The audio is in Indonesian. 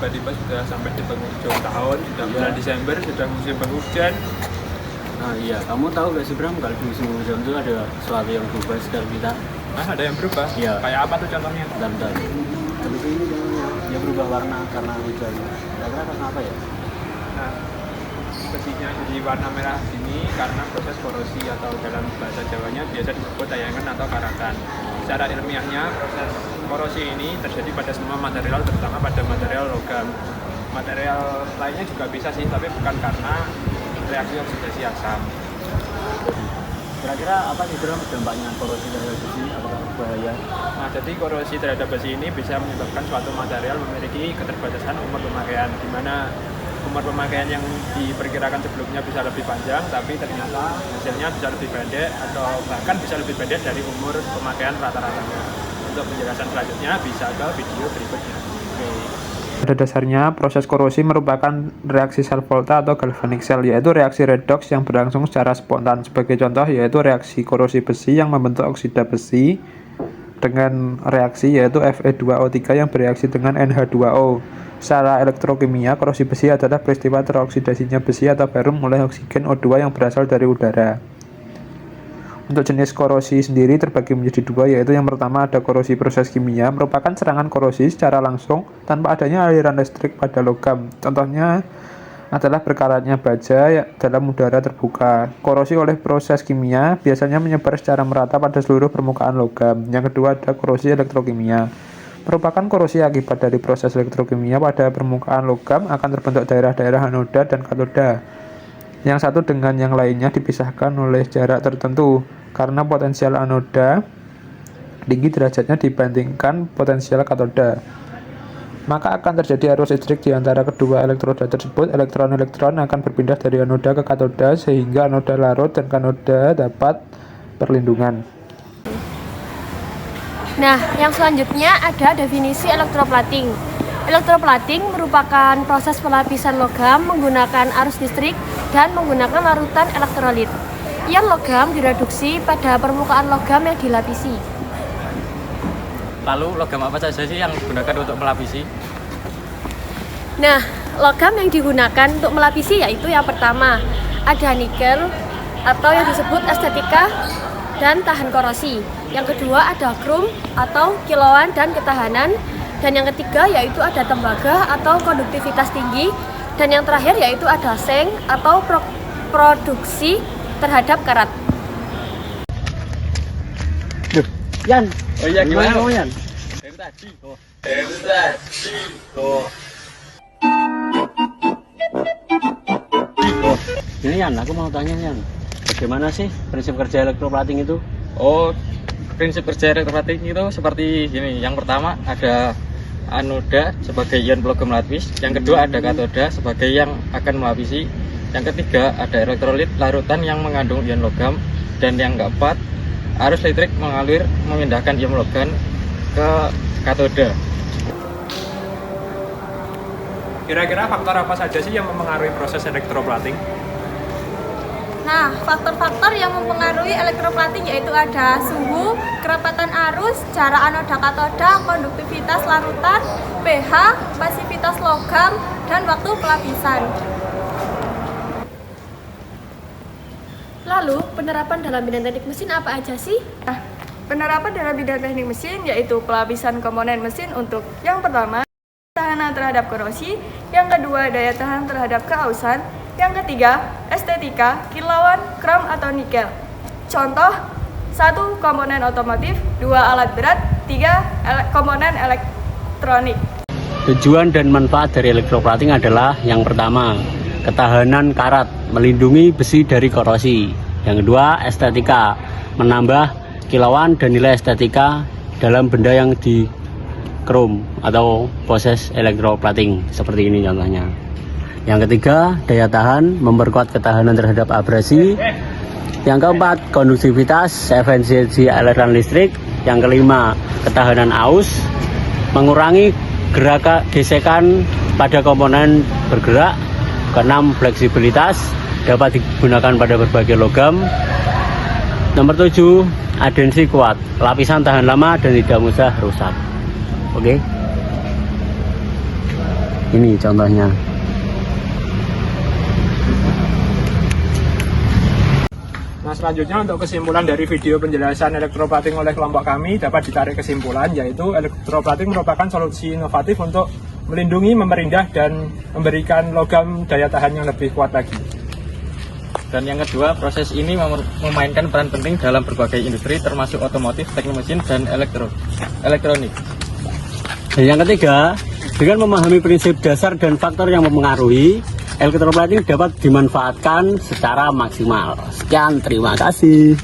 tiba-tiba sudah sampai di penghujung tahun, sudah bulan Desember, sudah musim penghujan. Nah iya, kamu tahu gak sih Bram, kalau di musim hujan itu ada sesuatu yang berubah sekitar kita? Ada yang berubah? Iya. Kayak apa tuh contohnya? Bentar. Tapi ini dia berubah warna karena hujan. Kira-kira karena apa ya? Nah, besinya jadi warna merah ini karena proses korosi atau dalam bahasa Jawanya biasa disebut tayangan atau karatan. Secara ilmiahnya proses korosi ini terjadi pada semua material, terutama pada material logam. Material lainnya juga bisa sih, tapi bukan karena reaksi oksidasi asam. Kira-kira apa sih Bram dampaknya korosi terhadap besi? Apakah berbahaya? Nah, jadi korosi terhadap besi ini bisa menyebabkan suatu material memiliki keterbatasan umur pemakaian, di mana umur pemakaian yang diperkirakan sebelumnya bisa lebih panjang, tapi ternyata hasilnya bisa lebih pendek atau bahkan bisa lebih pendek dari umur pemakaian rata-ratanya. Untuk penjelasan selanjutnya bisa ke video berikutnya. Pada dasarnya, proses korosi merupakan reaksi sel volta atau galvanic cell, yaitu reaksi redoks yang berlangsung secara spontan. Sebagai contoh, yaitu reaksi korosi besi yang membentuk oksida besi dengan reaksi yaitu Fe2O3 yang bereaksi dengan NH2O. Secara elektrokimia, korosi besi adalah peristiwa teroksidasinya besi atau barium oleh oksigen O2 yang berasal dari udara. Untuk jenis korosi sendiri terbagi menjadi dua, yaitu yang pertama ada korosi proses kimia, merupakan serangan korosi secara langsung tanpa adanya aliran listrik pada logam. Contohnya adalah berkaratnya baja dalam udara terbuka. Korosi oleh proses kimia biasanya menyebar secara merata pada seluruh permukaan logam. Yang kedua ada korosi elektrokimia. Merupakan korosi akibat dari proses elektrokimia pada permukaan logam akan terbentuk daerah-daerah anoda dan katoda. Yang satu dengan yang lainnya dipisahkan oleh jarak tertentu karena potensial anoda tinggi derajatnya dibandingkan potensial katoda. Maka akan terjadi arus listrik di antara kedua elektroda tersebut. Elektron-elektron akan berpindah dari anoda ke katoda sehingga anoda larut dan katoda dapat perlindungan. Nah, yang selanjutnya ada definisi elektroplating. Elektroplating merupakan proses pelapisan logam menggunakan arus listrik dan menggunakan larutan elektrolit. Ion logam direduksi pada permukaan logam yang dilapisi. Lalu logam apa saja sih yang digunakan untuk melapisi? Nah, logam yang digunakan untuk melapisi yaitu yang pertama ada nikel atau yang disebut estetika dan tahan korosi. Yang kedua ada krom atau kiloan dan ketahanan. Dan yang ketiga yaitu ada tembaga atau konduktivitas tinggi. Dan yang terakhir yaitu ada seng atau produksi terhadap karat. Duh, Yan. Oh iya, gimana Yan? Dari tadi. Ini Yan, aku mau tanya Yan, bagaimana sih prinsip kerja elektroplating itu? Oh, prinsip kerja elektroplating itu seperti gini. Yang pertama ada anoda sebagai ion logam lapis, yang kedua ada katoda sebagai yang akan melapisi, yang ketiga ada elektrolit larutan yang mengandung ion logam, dan yang keempat arus listrik mengalir memindahkan ion logam ke katoda. Kira-kira faktor apa saja sih yang mempengaruhi proses elektroplating? Nah, faktor-faktor yang mempengaruhi elektroplating yaitu ada suhu, kerapatan arus, jarak anoda katoda, konduktivitas larutan, pH, pasivitas logam, dan waktu pelapisan. Lalu, penerapan dalam bidang teknik mesin apa aja sih? Nah, penerapan dalam bidang teknik mesin yaitu pelapisan komponen mesin untuk yang pertama, tahanan terhadap korosi, yang kedua, daya tahan terhadap keausan, yang ketiga, estetika, kilauan, krom atau nikel. Contoh, 1. Komponen otomotif, 2. Alat berat, 3. Komponen elektronik. Tujuan dan manfaat dari elektroplating adalah yang pertama, ketahanan karat, melindungi besi dari korosi. Yang kedua, estetika, menambah kilauan dan nilai estetika dalam benda yang di krom atau proses elektroplating seperti ini contohnya. Yang ketiga, daya tahan, memperkuat ketahanan terhadap abrasi. Yang keempat, konduksivitas, efisiensi aliran listrik. Yang kelima, ketahanan aus, mengurangi gesekan pada komponen bergerak. Keenam, fleksibilitas, dapat digunakan pada berbagai logam. Nomor 7, adensi kuat, lapisan tahan lama dan tidak mudah rusak. Oke. Ini contohnya. Nah, selanjutnya untuk kesimpulan dari video penjelasan elektroplating oleh kelompok kami dapat ditarik kesimpulan, yaitu elektroplating merupakan solusi inovatif untuk melindungi, memerindah, dan memberikan logam daya tahan yang lebih kuat lagi. Dan yang kedua, proses ini memainkan peran penting dalam berbagai industri termasuk otomotif, teknik mesin, dan elektronik. Dan yang ketiga, dengan memahami prinsip dasar dan faktor yang mempengaruhi, elektroplating dapat dimanfaatkan secara maksimal. Sekian, terima kasih.